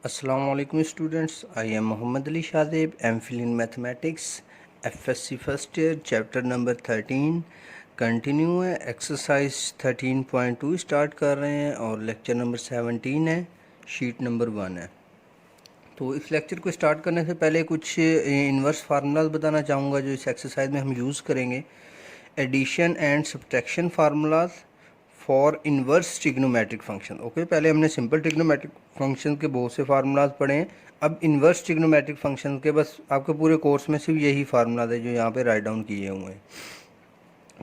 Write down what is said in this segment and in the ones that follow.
अस्सलाम वालेकुम students, I am Mohammad Ali Shadab, MPhil in mathematics, FSc first year, chapter number 13 continue है। Exercise 13.2 start कर रहे हैं और लेक्चर नंबर 17 है, शीट नंबर 1 है। तो इस लेक्चर को स्टार्ट करने से पहले कुछ इन्वर्स फार्मूलाज बताना चाहूँगा जो इस एक्सरसाइज में हम यूज़ करेंगे। Addition and subtraction formulas for inverse trigonometric function. Okay, पहले हमने सिंपल ट्रिग्नोमेट्रिक फंक्शन के बहुत से फार्मूलाज पढ़े हैं। अब इन्वर्स ट्रिग्नोमेट्रिक फंक्शन के बस आपके पूरे कोर्स में सिर्फ यही फार्मूलाज है जो यहाँ पे राइट डाउन किए हुए हैं।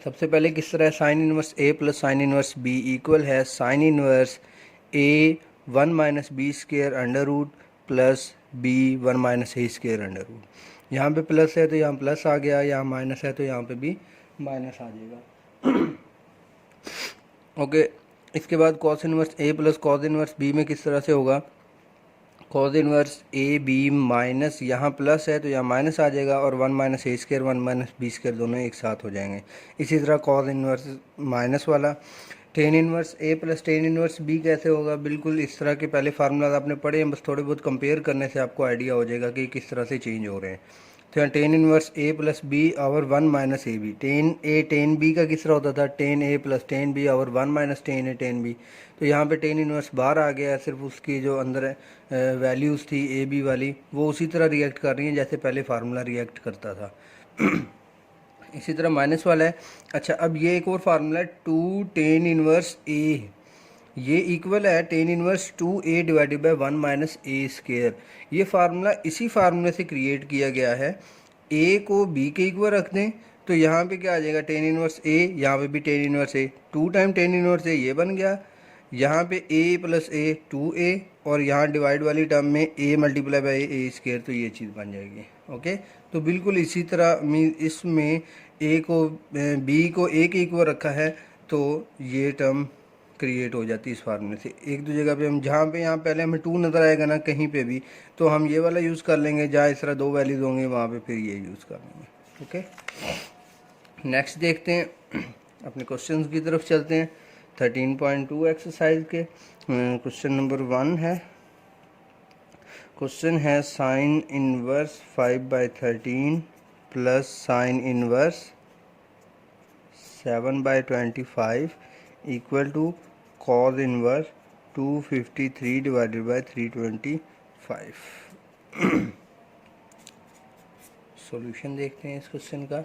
सबसे पहले किस तरह है, sine inverse A plus sine inverse B equal है sine inverse A 1 minus B square under root plus B 1 minus A square under root. यहाँ पे प्लस है तो यहाँ प्लस आ गया, यहाँ माइनस है तो यहाँ पे भी माइनस आ जाएगा। ओके, इसके बाद cos inverse A plus cos inverse B में किस तरह से होगा, cos inverse A B minus यहाँ प्लस है तो यहाँ माइनस आ जाएगा और 1 minus A square 1 minus B square दोनों एक साथ हो जाएंगे। इसी तरह कॉस इनवर्स माइनस वाला tan inverse A plus tan inverse B कैसे होगा, बिल्कुल इस तरह के पहले फार्मूलाज आपने पढ़े हैं, बस थोड़े बहुत कंपेयर करने से आपको आइडिया हो जाएगा कि किस तरह से चेंज हो रहे हैं। तो यहाँ tan inverse A plus B और 1 minus A B, tan A tan B का किस तरह होता था, tan A plus tan B और 1 minus tan A tan B. तो यहाँ पे टेन इनवर्स बाहर आ गया है, सिर्फ उसकी जो अंदर वैल्यूज़ थी ए बी वाली वो उसी तरह रिएक्ट कर रही हैं जैसे पहले फार्मूला रिएक्ट करता था। इसी तरह माइनस वाला है। अच्छा, अब ये एक और फार्मूला है टू टेन इनवर्स ए, ये इक्वल है tan inverse two A divided by 1 minus A square. ये फार्मूला इसी फार्मूले से क्रिएट किया गया है। ए को बी के इक्वल रख दें तो यहाँ पे क्या आ जाएगा, टेन इनवर्स ए, यहाँ पे भी tan inverse A, two time tan inverse A ये बन गया, यहाँ पे ए प्लस ए टू ए और यहाँ डिवाइड वाली टर्म में A multiply by A square, तो ये चीज़ बन जाएगी। ओके, तो बिल्कुल इसी तरह इसमें ए को बी को ए के इक्वल रखा है तो ये टर्म क्रिएट हो जाती है इस फार्मूले से। एक दो जगह पे हम जहाँ पे यहाँ पहले हमें टू नज़र आएगा ना कहीं पे भी, तो हम ये वाला यूज़ कर लेंगे, जहाँ इस तरह दो वैल्यूज़ होंगे वहाँ पे फिर ये यूज़ कर लेंगे। ओके, नेक्स्ट देखते हैं, अपने क्वेश्चन की तरफ चलते हैं। 13.2 एक्सरसाइज के क्वेश्चन नंबर 1 है। क्वेश्चन है sine inverse 5/13 plus sine inverse 7/25 equal to cos inverse 253 divided by 325। Solution देखते हैं इस क्वेश्चन का।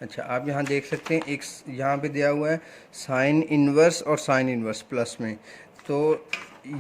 अच्छा, आप यहाँ देख सकते हैं एक यहाँ पे दिया हुआ है साइन इनवर्स और साइन इनवर्स प्लस में, तो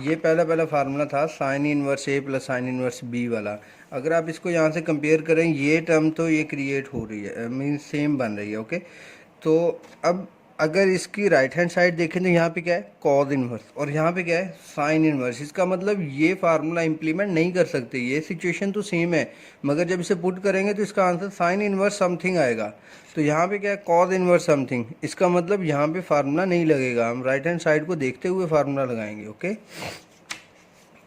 ये पहला फार्मूला था sign inverse A plus sine inverse B वाला। अगर आप इसको यहाँ से कंपेयर करें, ये टर्म तो ये क्रिएट हो रही है, मीन सेम बन रही है। ओके, तो अब अगर इसकी राइट हैंड साइड देखें तो यहाँ पे क्या है, कॉस इनवर्स और यहाँ पे क्या है, साइन इनवर्स। इसका मतलब ये फार्मूला इम्प्लीमेंट नहीं कर सकते, ये सिचुएशन तो सेम है, मगर जब इसे पुट करेंगे तो इसका आंसर साइन इनवर्स समथिंग आएगा। तो यहाँ पे क्या है, कॉस इनवर्स समथिंग, इसका मतलब यहाँ पे फार्मूला नहीं लगेगा, हम राइट हैंड साइड को देखते हुए फार्मूला लगाएंगे। ओके,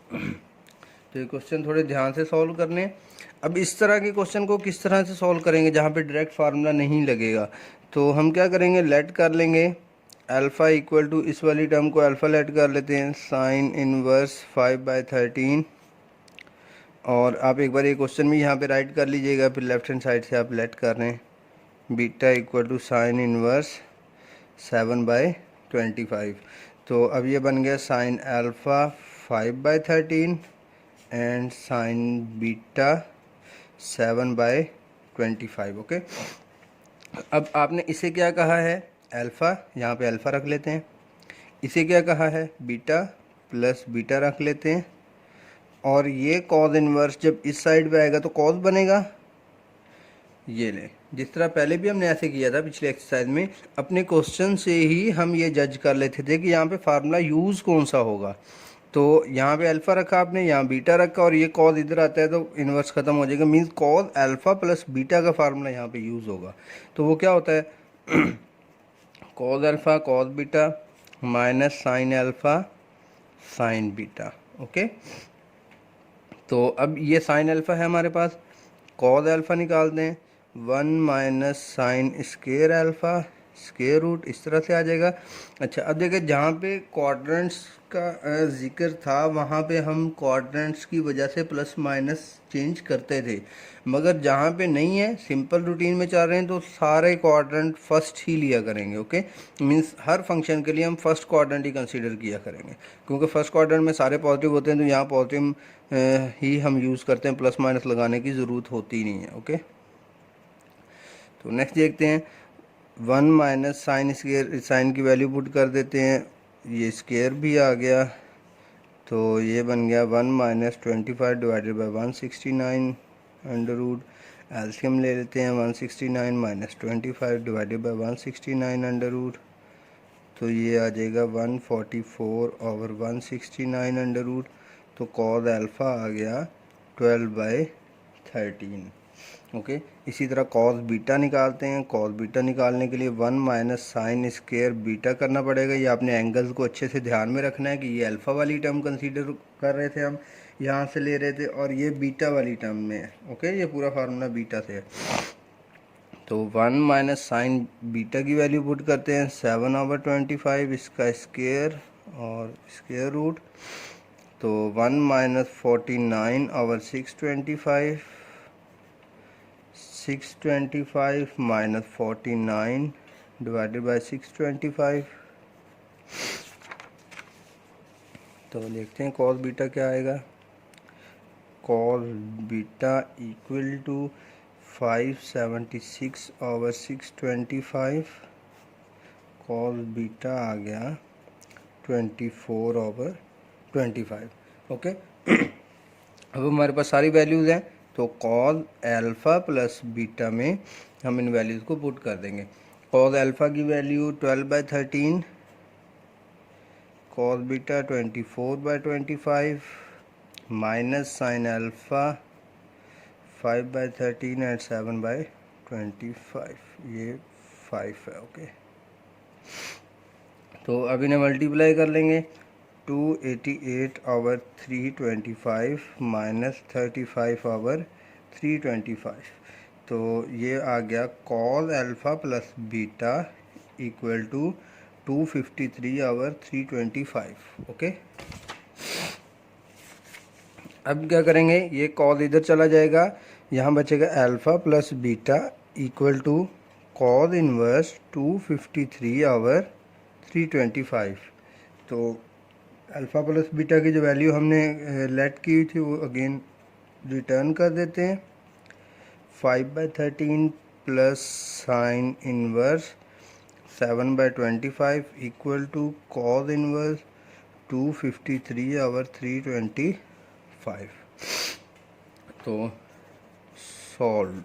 तो ये क्वेश्चन थोड़े ध्यान से सॉल्व करने। अब इस तरह के क्वेश्चन को किस तरह से सॉल्व करेंगे जहाँ पे डायरेक्ट फार्मूला नहीं लगेगा, तो हम क्या करेंगे, लेट कर लेंगे अल्फ़ा इक्वल टू, इस वाली टर्म को अल्फ़ा लेट कर लेते हैं साइन इनवर्स 5/13, और आप एक बार ये क्वेश्चन भी यहाँ पे राइट कर लीजिएगा, फिर लेफ्ट हैंड साइड से आप लेट कर रहे हैं beta equal to sine inverse 7/25। तो अब ये बन गया sine alpha 5/13 and sine beta 7/25। Okay, अब आपने इसे क्या कहा है, अल्फ़ा, यहाँ पे अल्फ़ा रख लेते हैं, इसे क्या कहा है, बीटा प्लस बीटा रख लेते हैं, और ये कॉस इनवर्स जब इस साइड पे आएगा तो कॉस बनेगा, ये ले, जिस तरह पहले भी हमने ऐसे किया था पिछले एक्सरसाइज में, अपने क्वेश्चन से ही हम ये जज कर लेते थे कि यहाँ पे फार्मूला यूज़ कौन सा होगा। तो यहाँ पे अल्फ़ा रखा आपने, यहाँ बीटा रखा, और ये कॉस इधर आता है तो इन्वर्स ख़त्म हो जाएगा, means cos alpha plus beta का फार्मूला यहाँ पे यूज़ होगा। तो वो क्या होता है, cos alpha cos beta minus sine alpha sine beta. Okay, तो अब ये साइन अल्फ़ा है हमारे पास, कॉस अल्फ़ा निकाल दें 1 minus sine square alpha square root इस तरह से आ जाएगा। अच्छा, अब देखिए जहाँ पे क्वाड्रेंट्स का जिक्र था वहाँ पे हम क्वाड्रेंट्स की वजह से प्लस माइनस चेंज करते थे, मगर जहाँ पे नहीं है, सिंपल रूटीन में चल रहे हैं, तो सारे क्वाड्रेंट फर्स्ट ही लिया करेंगे। ओके, मींस हर फंक्शन के लिए हम फर्स्ट क्वाड्रेंट ही कंसीडर किया करेंगे, क्योंकि फर्स्ट क्वाड्रेंट में सारे पॉजिटिव होते हैं, तो यहाँ पॉजिटिव ही हम यूज़ करते हैं, प्लस माइनस लगाने की ज़रूरत होती नहीं है। ओके, तो नेक्स्ट देखते हैं, 1 माइनस साइन स्क्वायर, साइन की वैल्यू पुट कर देते हैं, ये स्क्वायर भी आ गया, तो ये बन गया 1 minus 25 divided by 169 under root. एल्शियम ले लेते हैं, 169 minus 25 divided by 169 under root, तो ये आ जाएगा 144 ओवर 169 अंडर रूट, तो कॉस अल्फ़ा आ गया 12/13। ओके, इसी तरह कॉस बीटा निकालते हैं। कॉस बीटा निकालने के लिए 1 माइनस साइन स्क्वायर बीटा करना पड़ेगा। ये आपने एंगल्स को अच्छे से ध्यान में रखना है कि ये अल्फ़ा वाली टर्म कंसीडर कर रहे थे, हम यहाँ से ले रहे थे, और ये बीटा वाली टर्म में है। ओके, ये पूरा फार्मूला बीटा से है, तो 1 माइनस साइन बीटा की वैल्यू पुट करते हैं, 7/25, इसका स्क्वायर और स्क्वायर रूट, तो 1 माइनस 49/625, 625 माइनस 49 डिवाइडेड बाई 625, तो देखते हैं कॉस बीटा क्या आएगा। Cos beta equal to 576/625, cos beta आ गया 24/25। ओके, अब हमारे पास सारी वैल्यूज़ हैं, तो कॉस अल्फ़ा प्लस बीटा में हम इन वैल्यूज़ को पुट कर देंगे। कॉस अल्फ़ा की value 12/13, cos beta 24/25, minus sign alpha 5/13 and 7/25, ये 5 है। ओके, तो अब इन्हें मल्टीप्लाई कर लेंगे, 288/325 माइनस 35/325, तो ये आ गया cos alpha plus beta equal to 253/325। Okay, अब क्या करेंगे, ये कॉस इधर चला जाएगा, यहाँ बचेगा alpha plus beta equal to cos inverse 253/325, तो अल्फ़ा प्लस बीटा की जो वैल्यू हमने लेट की थी वो अगेन रिटर्न कर देते हैं। 5/13 plus sine inverse 7/25 equal to cos inverse 253/325, तो सॉल्व।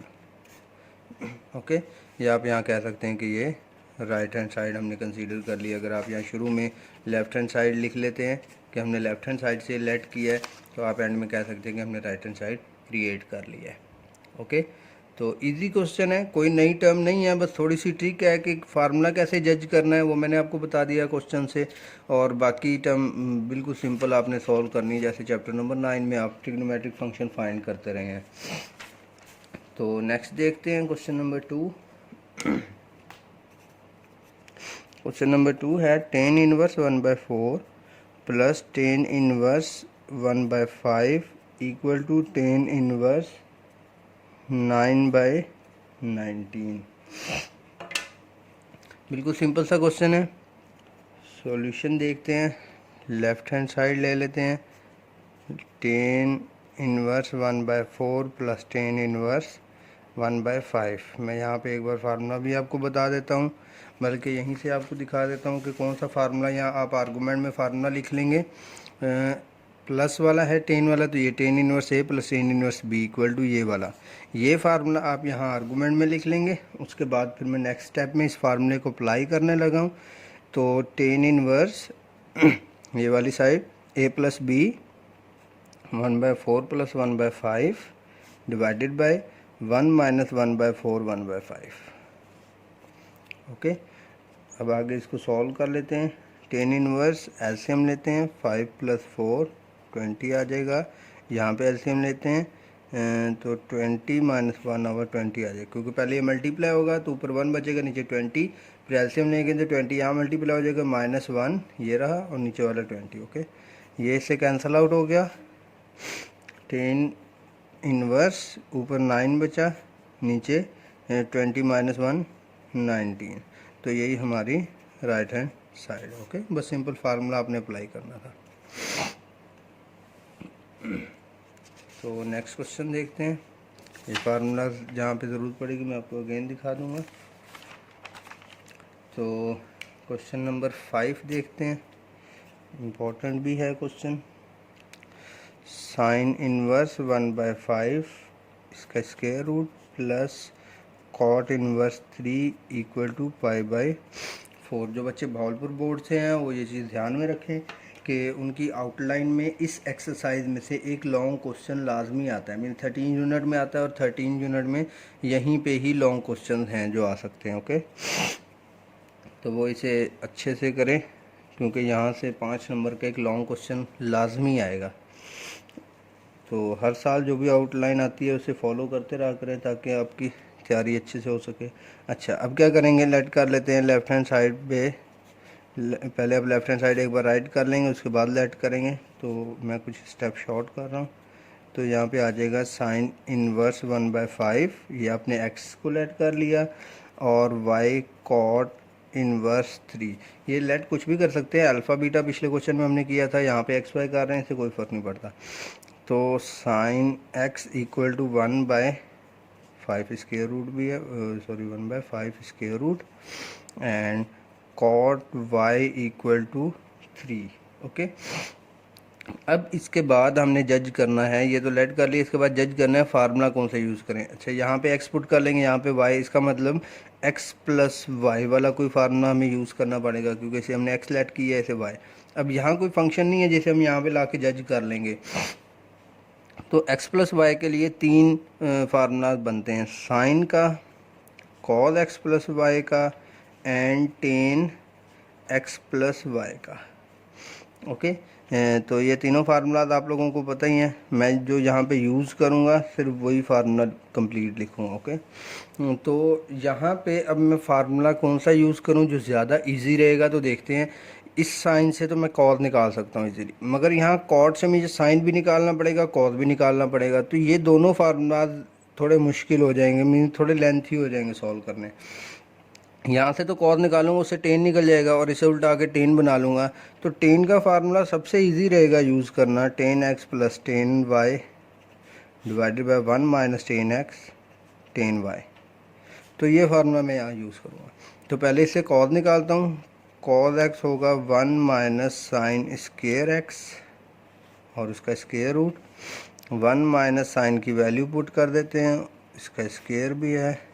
ओके, ये आप यहाँ कह सकते हैं कि ये राइट हैंड साइड हमने कंसीडर कर लिया। अगर आप यहाँ शुरू में लेफ़्ट हैंड साइड लिख लेते हैं कि हमने लेफ़्ट हैंड साइड से लेट किया है, तो आप एंड में कह सकते हैं कि हमने राइट हैंड साइड क्रिएट कर लिया है। ओके, तो इजी क्वेश्चन है, कोई नई टर्म नहीं है, बस थोड़ी सी ट्रिक है कि फार्मूला कैसे जज करना है वो मैंने आपको बता दिया क्वेश्चन से, और बाकी टर्म बिल्कुल सिंपल आपने सॉल्व करनी है, जैसे चैप्टर नंबर 9 में आप ट्रिग्नोमेट्रिक फंक्शन फाइंड करते रहे हैं। तो नेक्स्ट देखते हैं क्वेश्चन नंबर 2। क्वेश्चन नंबर 2 है tan inverse 1/4 plus tan inverse 1/5 equal to tan inverse 9/19। बिल्कुल सिंपल सा क्वेश्चन है। सॉल्यूशन देखते हैं, लेफ़्ट हैंड साइड ले लेते हैं, tan inverse 1/4 plus tan inverse 1/5। मैं यहाँ पे एक बार फार्मूला भी आपको बता देता हूँ, बल्कि यहीं से आपको दिखा देता हूँ कि कौन सा फार्मूला, यहाँ आप आर्गूमेंट में फार्मूला लिख लेंगे। प्लस वाला है टेन वाला, तो ये tan inverse A plus tan inverse B equal to ये वाला, ये फार्मूला आप यहाँ आर्गूमेंट में लिख लेंगे। उसके बाद फिर मैं नेक्स्ट स्टेप में इस फार्मूले को अप्लाई करने लगा हूँ, तो tan इनवर्स ये वाली side A plus B 1/4 plus 1/5 divided by 1 minus 1/4 1/5। Okay, अब आगे इसको सॉल्व कर लेते हैं। tan इनवर्स एलसीएम लेते हैं, 5 प्लस 4 20 आ जाएगा। यहाँ पे एलसीएम लेते हैं तो 20 माइनस 1/20 आ जाएगा, क्योंकि पहले ये मल्टीप्लाई होगा तो ऊपर 1 बचेगा, नीचे 20, फिर एलसीएम लेंगे तो 20 यहाँ मल्टीप्लाई हो जाएगा, -1 ये रहा और नीचे वाला 20। ओके, ये इससे कैंसिल आउट हो गया। 10 इनवर्स ऊपर 9 बचा, नीचे 20 - 1 19। तो यही हमारी राइट हैंड साइड। ओके, बस सिंपल फार्मूला आपने अप्लाई करना था। तो नेक्स्ट क्वेश्चन देखते हैं। ये फार्मूला जहाँ पे ज़रूरत पड़ेगी मैं आपको अगेन दिखा दूँगा। तो क्वेश्चन नंबर 5 देखते हैं, इम्पोर्टेंट भी है क्वेश्चन। साइन इनवर्स 1/5 इसका square root plus cot inverse 3 = π/4। जो बच्चे भावलपुर बोर्ड से हैं वो ये चीज़ ध्यान में रखें कि उनकी आउटलाइन में इस एक्सरसाइज में से एक लॉन्ग क्वेश्चन लाजमी आता है। मीन 13 यूनिट में आता है और 13 यूनिट में यहीं पे ही लॉन्ग क्वेश्चन हैं जो आ सकते हैं। ओके, तो वो इसे अच्छे से करें क्योंकि यहाँ से 5 नंबर का एक लॉन्ग क्वेश्चन लाजमी आएगा। तो हर साल जो भी आउटलाइन आती है उसे फॉलो करते रहा करें ताकि आपकी तैयारी अच्छे से हो सके। अच्छा, अब क्या करेंगे, लेट कर लेते हैं लेफ़्ट हैंड साइड पे। पहले अब लेफ़्ट हैंड साइड एक बार राइट कर लेंगे, उसके बाद लेट करेंगे। तो मैं कुछ स्टेप शॉर्ट कर रहा हूँ। तो यहाँ पे आ जाएगा साइन इनवर्स 1/5, ये आपने एक्स को लेट कर लिया, और वाई कॉट इनवर्स 3। ये लेट कुछ भी कर सकते हैं, अल्फ़ा बीटा पिछले क्वेश्चन में हमने किया था, यहाँ पे एक्स वाई कर रहे हैं, इससे कोई फ़र्क नहीं पड़ता। तो साइन x = 1/5 स्क्वायर रूट भी है, sorry 1/5 square root, and cot y = 3। Okay, अब इसके बाद हमने जज करना है, ये तो लेट कर लिया, इसके बाद जज करना है फार्मूला कौन सा यूज़ करें। अच्छा, यहाँ पे x पुट कर लेंगे, यहाँ पे y, इसका मतलब x + y वाला कोई फार्मूला हमें यूज़ करना पड़ेगा क्योंकि इसे हमने x लेट किया है, इसे y। अब यहाँ कोई फंक्शन नहीं है जैसे हम यहाँ पे ला के जज कर लेंगे। तो x + y के लिए 3 फार्मूला बनते हैं, साइन का, कॉस x + y का, एंड टेन x + y का। ओके, तो ये तीनों फार्मूलाज आप लोगों को पता ही हैं। मैं जो यहाँ पे यूज़ करूँगा सिर्फ वही फार्मूला कंप्लीट लिखूँगा। ओके, तो यहाँ पे अब मैं फार्मूला कौन सा यूज़ करूँ जो ज़्यादा इजी रहेगा। तो देखते हैं, इस साइन से तो मैं कॉस निकाल सकता हूँ इजीली, मगर यहाँ कॉट से मुझे साइन भी निकालना पड़ेगा, कॉस भी निकालना पड़ेगा। तो ये दोनों फार्मूलाज थोड़े मुश्किल हो जाएंगे, मीन थोड़े लेंथी हो जाएंगे सॉल्व करने। यहाँ से तो कॉस निकालूंगा, उससे टेन निकल जाएगा, और इसे उल्टा के टेन बना लूँगा। तो टेन का फार्मूला सबसे इजी रहेगा यूज़ करना, 10x + 10y / 1 - 10x 10y। तो ये फार्मूला मैं यहाँ यूज़ करूँगा। तो पहले इससे कॉस निकालता हूँ, कॉस x होगा 1 - साइन स्क्वायर x और उसका स्क्वायर रूट, 1 - साइन की वैल्यू पुट कर देते हैं, इसका स्क्वायर भी है,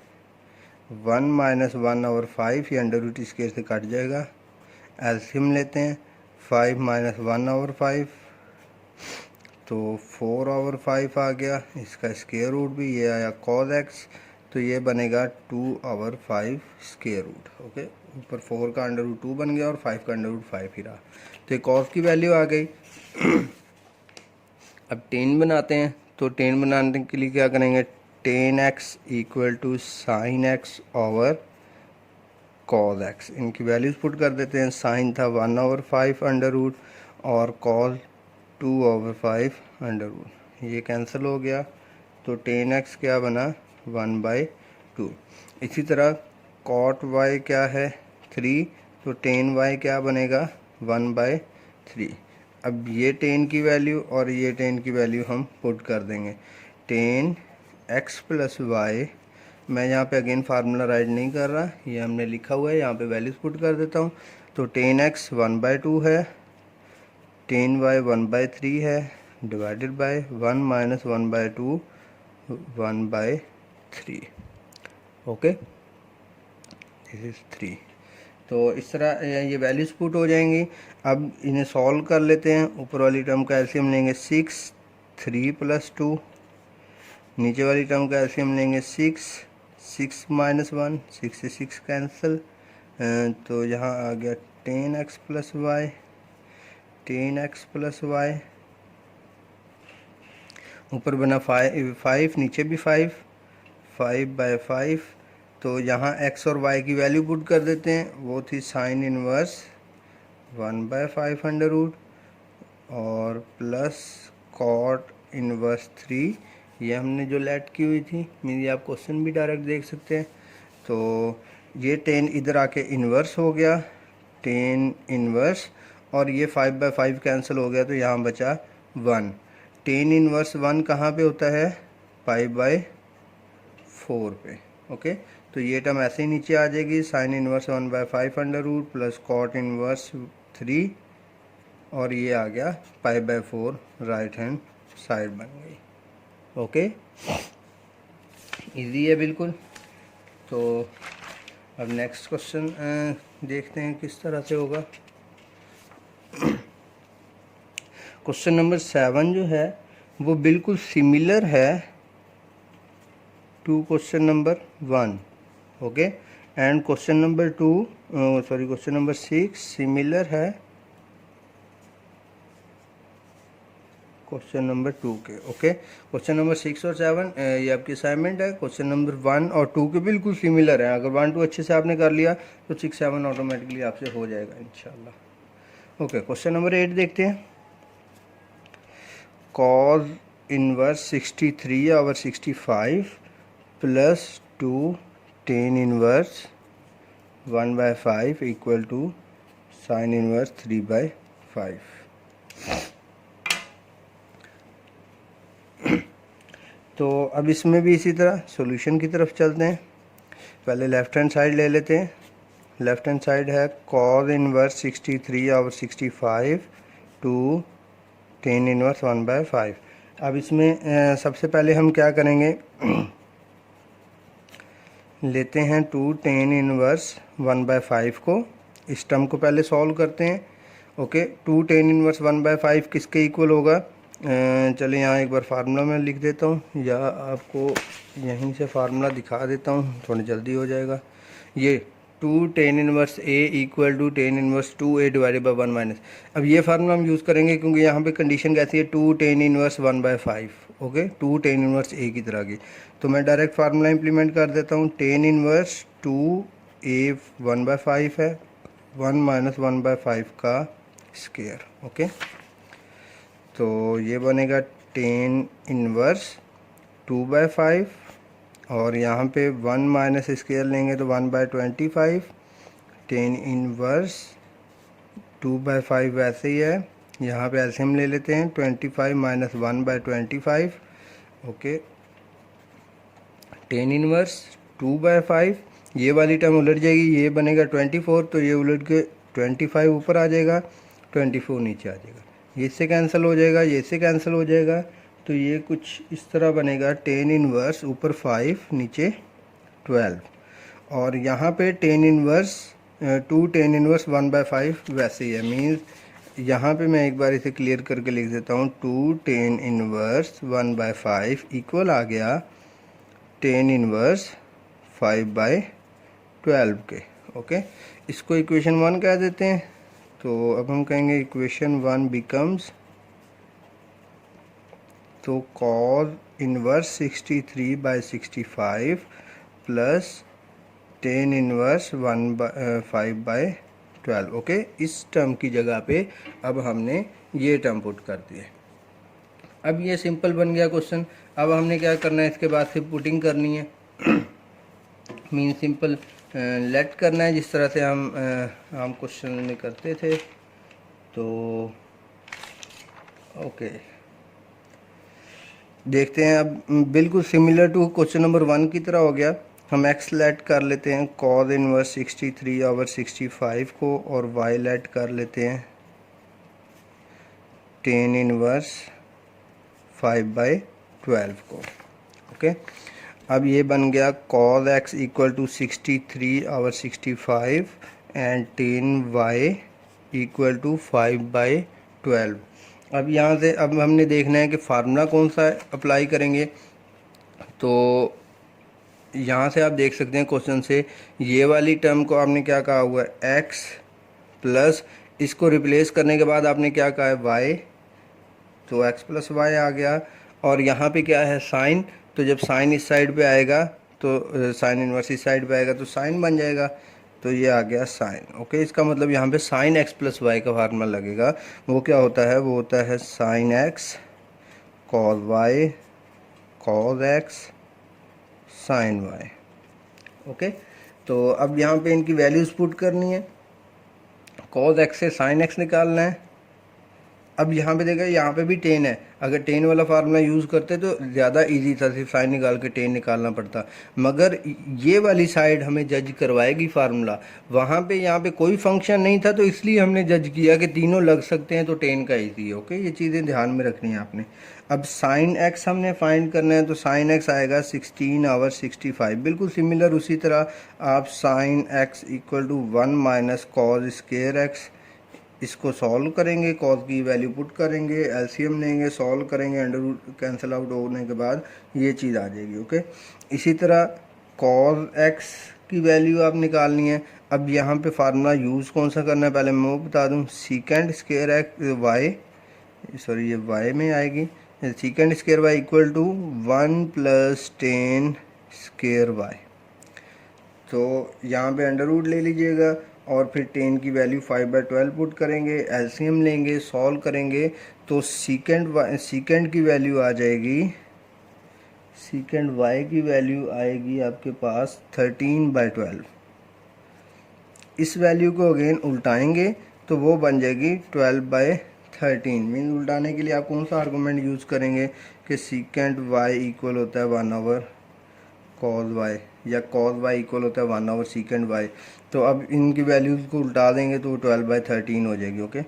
1 - 1/5, ये अंडर रूट स्क्वायर से कट जाएगा। एलसीएम लेते हैं, 5 - 1/5 तो 4/5 आ गया, इसका स्क्वायर रूट भी, ये आया cos x, तो ये बनेगा 2/5 स्क्वायर रूट। ओके, ऊपर 4 का अंडर रूट 2 बन गया और 5 का अंडर रूट 5 ही रहा। तो ये cos की वैल्यू आ गई। अब 10 बनाते हैं, तो 10 बनाने के लिए क्या करेंगे, 10x = sin x over cos x, इनकी वैल्यूज़ पुट कर देते हैं। साइन था 1/5 अंडर रूट और cos 2/5 अंडर रूट, ये कैंसिल हो गया। तो 10x क्या बना, 1/2। इसी तरह cot y क्या है, 3, तो 10y क्या बनेगा, 1/3। अब ये 10 की वैल्यू और ये 10 की वैल्यू हम पुट कर देंगे, 10x + y। मैं यहाँ पे अगेन फार्मूला राइट नहीं कर रहा, ये हमने लिखा हुआ है, यहाँ पे वैल्यूज़ पुट कर देता हूँ। तो 10x 1/2 है, 10y 1/3 है, divided by 1 - 1/2 1/3। Okay, this is 3। तो इस तरह ये वैल्यूज़ पुट हो जाएंगी। अब इन्हें सॉल्व कर लेते हैं। ऊपर वाली टर्म का एलसीएम लेंगे 6, 3 + 2, नीचे वाली टर्म का एलसीएम लेंगे 6, 6 - 1, 6 से 6 कैंसिल, तो यहाँ आ गया 10x + y, 10x + y, ऊपर बना 5, नीचे भी 5, 5/5, तो यहाँ x और y की वैल्यू पुट कर देते हैं। वो थी साइन इनवर्स 1/5 अंडर रूट और प्लस कॉट इनवर्स 3, ये हमने जो लेट की हुई थी। मीन आप क्वेश्चन भी डायरेक्ट देख सकते हैं। तो ये टेन इधर आके इन्वर्स हो गया, टेन इन्वर्स, और ये 5/5 कैंसिल हो गया तो यहाँ बचा 1। टेन इन्वर्स 1 कहाँ पे होता है? 5/4 पे। ओके, तो ये टर्म ऐसे ही नीचे आ जाएगी, sine inverse 1/5 under root plus cot inverse 3, और ये आ गया 5/4 राइट हैंड साइड बन गई। ओके, इजी है बिल्कुल। तो अब नेक्स्ट क्वेश्चन देखते हैं किस तरह से होगा। क्वेश्चन नंबर 7 जो है वो बिल्कुल सिमिलर है to question number 1। Okay, and question number question number 6 similar है क्वेश्चन नंबर 2 के। ओके, क्वेश्चन नंबर 6 और 7 ये आपकी असाइनमेंट है। क्वेश्चन नंबर 1 और 2 के बिल्कुल सिमिलर है। अगर 1, 2 अच्छे से आपने कर लिया तो 6, 7 ऑटोमेटिकली आपसे हो जाएगा इंशाल्लाह। ओके, क्वेश्चन नंबर 8 देखते हैं। Cos inverse 63/65 plus 2 tan inverse 1/5 equal to sine inverse 3/5। तो अब इसमें भी इसी तरह सॉल्यूशन की तरफ चलते हैं। पहले लेफ़्ट हैंड साइड ले लेते हैं। लेफ़्ट हैंड साइड है cos inverse 63/65 two tan inverse 1/5। अब इसमें सबसे पहले हम क्या करेंगे, लेते हैं 2 टेन इनवर्स 1/5 को, इस टर्म को पहले सॉल्व करते हैं। ओके, 2 टेन इनवर्स 1/5 किसके इक्वल होगा? चलिए यहाँ एक बार फार्मूला मैं लिख देता हूँ, या आपको यहीं से फार्मूला दिखा देता हूँ, थोड़ी जल्दी हो जाएगा। ये 2 tan inverse A equal to tan inverse 2a divided by 1 minus. अब ये फार्मूला हम यूज़ करेंगे क्योंकि यहाँ पे कंडीशन कैसी है, 2 tan inverse 1/5। Okay, 2 tan inverse A की तरह की। तो मैं डायरेक्ट फार्मूला इम्प्लीमेंट कर देता हूँ। टेन इनवर्स 2a 1/5 है, 1 माइनस 1/5 का स्क्वायर। ओके, तो ये बनेगा टेन इनवर्स 2/5, और यहाँ पे 1 माइनस स्क्वायर लेंगे तो 1/25। टेन इनवर्स 2/5 वैसे ही है, यहाँ पे एलसीएम ले लेते हैं, 25 माइनस 1/25। ओके, टेन इनवर्स 2/5, ये वाली टर्म उलट जाएगी, ये बनेगा 24, तो ये उलट के 25 ऊपर आ जाएगा, 24 नीचे आ जाएगा। ये इससे कैंसिल हो जाएगा, ये इससे कैंसिल हो जाएगा, तो ये कुछ इस तरह बनेगा, टेन इनवर्स ऊपर 5 नीचे 12, और यहाँ पे टेन इनवर्स 2 टेन इनवर्स 1/5 वैसे ही है। मीन्स यहाँ पे मैं एक बार इसे क्लियर करके लिख देता हूँ, 2 टेन इनवर्स 1/5 इक्वल आ गया टेन इनवर्स 5/12 के। ओके, इसको इक्वेशन 1 कह देते हैं। तो अब हम कहेंगे इक्वेशन 1 बिकम्स, तो cause inverse 63/65 plus tan inverse 5/12। Okay, इस टर्म की जगह पे अब हमने ये टर्म पुट कर दिए। अब ये सिंपल बन गया क्वेश्चन। अब हमने क्या करना है, इसके बाद से पुटिंग करनी है। मीन सिंपल लेट करना है, जिस तरह से हम क्वेश्चन में करते थे। तो ओके, देखते हैं। अब बिल्कुल सिमिलर टू क्वेश्चन नंबर 1 की तरह हो गया। हम x लेट कर लेते हैं कॉज इनवर्स 63/65 को, और y लेट कर लेते हैं टेन इनवर्स 5/12 को। ओके, अब ये बन गया cos x equal to 63/65 and ten y equal to 5/12। अब यहाँ से अब हमने देखना है कि फार्मूला कौन सा अप्लाई करेंगे। तो यहाँ से आप देख सकते हैं क्वेश्चन से, ये वाली टर्म को आपने क्या कहा हुआ है, x प्लस, इसको रिप्लेस करने के बाद आपने क्या कहा है, y, तो x प्लस y आ गया। और यहाँ पे क्या है, साइन, तो जब साइन इस साइड पे आएगा तो साइन इनवर्स इस साइड पे आएगा तो साइन बन जाएगा, तो ये आ गया साइन। ओके, इसका मतलब यहाँ पे साइन एक्स प्लस वाई का फार्मूला लगेगा। वो क्या होता है, वो होता है sine x cos y cos x sine y. Okay, तो अब यहाँ पे इनकी वैल्यूज़ पुट करनी है। कॉस एक्स से साइन एक्स निकालना है। अब यहाँ पे देखा, यहाँ पे भी टेन है, अगर टेन वाला फार्मूला यूज़ करते तो ज़्यादा इजी था, सिर्फ साइन निकाल के टेन निकालना पड़ता। मगर ये वाली साइड हमें जज करवाएगी फार्मूला, वहाँ पे यहाँ पे कोई फंक्शन नहीं था तो इसलिए हमने जज किया कि तीनों लग सकते हैं तो टेन का इजी है। ओके, ये चीज़ें ध्यान में रखनी है आपने। अब साइन एक्स हमने फाइंड करना है, तो साइन एक्स आएगा 16/65। बिल्कुल सिमिलर उसी तरह आप sine x equal to 1 minus cos square x, इसको सॉल्व करेंगे, कॉस की वैल्यू पुट करेंगे, एलसीएम लेंगे, सॉल्व करेंगे, अंडर रूट कैंसिल आउट होने के बाद ये चीज़ आ जाएगी। ओके, इसी तरह कॉस एक्स की वैल्यू आप निकालनी है। अब यहाँ पे फार्मूला यूज़ कौन सा करना है, पहले मैं वो बता दूँ। Secant square x y, sorry ये वाई में आएगी, secant square y equal to 1 + 10 square y. तो यहाँ पे अंडर रूट ले लीजिएगा और फिर 10 की वैल्यू 5/12 पुट करेंगे, एलसीएम लेंगे, सॉल्व करेंगे, तो सीकेंड की वैल्यू आ जाएगी, सीकेंड वाई की वैल्यू आएगी आपके पास 13/12। इस वैल्यू को अगेन उल्टाएंगे तो वो बन जाएगी 12/13। मीन उल्टाने के लिए आप कौन सा आर्गूमेंट यूज़ करेंगे कि सीकेंड वाई इक्वल होता है 1/cos वाई, या cos वाई इक्वल होता है 1/secant वाई। तो अब इनकी वैल्यूज़ को उल्टा देंगे तो 12/13 हो जाएगी। Okay,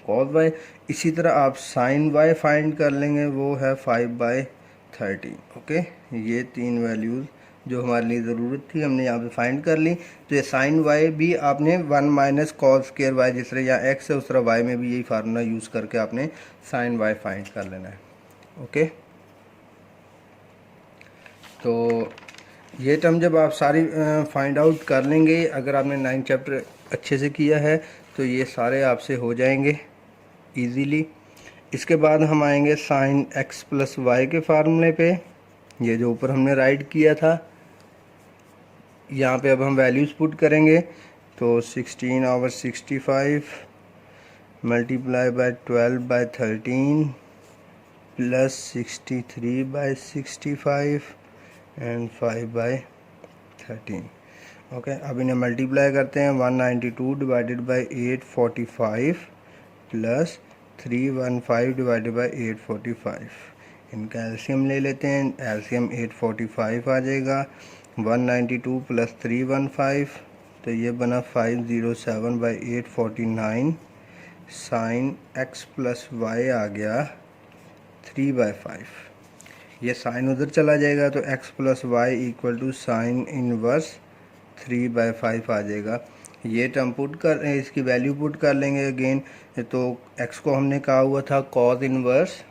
cos y. इसी तरह आप sin वाई फाइंड कर लेंगे, वो है 5/13। ओके, ये तीन वैल्यूज़ जो हमारे लिए ज़रूरत थी हमने यहाँ पे फाइंड कर ली। तो ये sin वाई भी आपने 1 माइनस कॉस स्क्वायर वाई, जिस तरह यहाँ x है उस तरह y में भी यही फार्मूला यूज़ करके आपने sin वाई फाइंड कर लेना है। ओके, तो ये टर्म जब आप सारी फाइंड आउट कर लेंगे, अगर आपने 9 चैप्टर अच्छे से किया है तो ये सारे आपसे हो जाएंगे इजीली। इसके बाद हम आएंगे साइन एक्स प्लस वाई के फार्मूले पे, ये जो ऊपर हमने राइट किया था। यहाँ पे अब हम वैल्यूज़ पुट करेंगे, तो 16/65 multiply by 12/13 plus 63/65 and 5/13। Okay, अब इन्हें मल्टीप्लाई करते हैं। 192 divided by 845 plus 315 divided by 845। इनका एलसीएम ले लेते हैं, एलसीएम 845 आ जाएगा। 192 प्लस 315 तो ये बना 507/849। साइन एक्स प्लस वाई आ गया 3/5। ये साइन उधर चला जाएगा तो x plus y equal to sine inverse 3/5 आ जाएगा। ये टर्म पुट कर, इसकी वैल्यू पुट कर लेंगे अगेन। तो x को हमने कहा हुआ था कॉस इनवर्स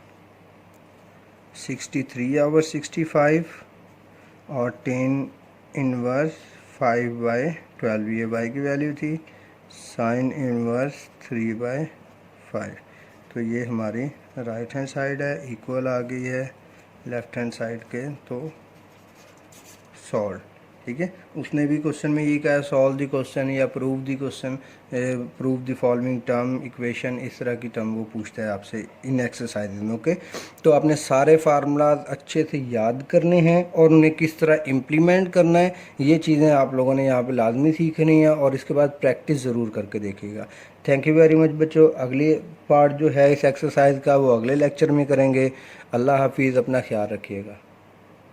63/65 और 10 इनवर्स 5/12, ये y की वैल्यू थी। साइन इनवर्स 3/5, तो ये हमारी राइट हैंड साइड है, इक्वल आ गई है लेफ्ट हैंड साइड के, तो सॉल्व। ठीक है, उसने भी क्वेश्चन में यही कहा सॉल्व द क्वेश्चन या prove the question, prove the following term equation, इस तरह की टर्म वो पूछता है आपसे इन एक्सरसाइज में। ओके, तो आपने सारे फार्मूलाज अच्छे से याद करने हैं और उन्हें किस तरह इम्प्लीमेंट करना है, ये चीज़ें आप लोगों ने यहाँ पे लाजमी सीखनी है और इसके बाद प्रैक्टिस ज़रूर करके देखिएगा। थैंक यू वेरी मच बच्चों। अगले पार्ट जो है इस एक्सरसाइज का वो अगले लेक्चर में करेंगे। अल्लाह हाफिज़, अपना ख्याल रखिएगा।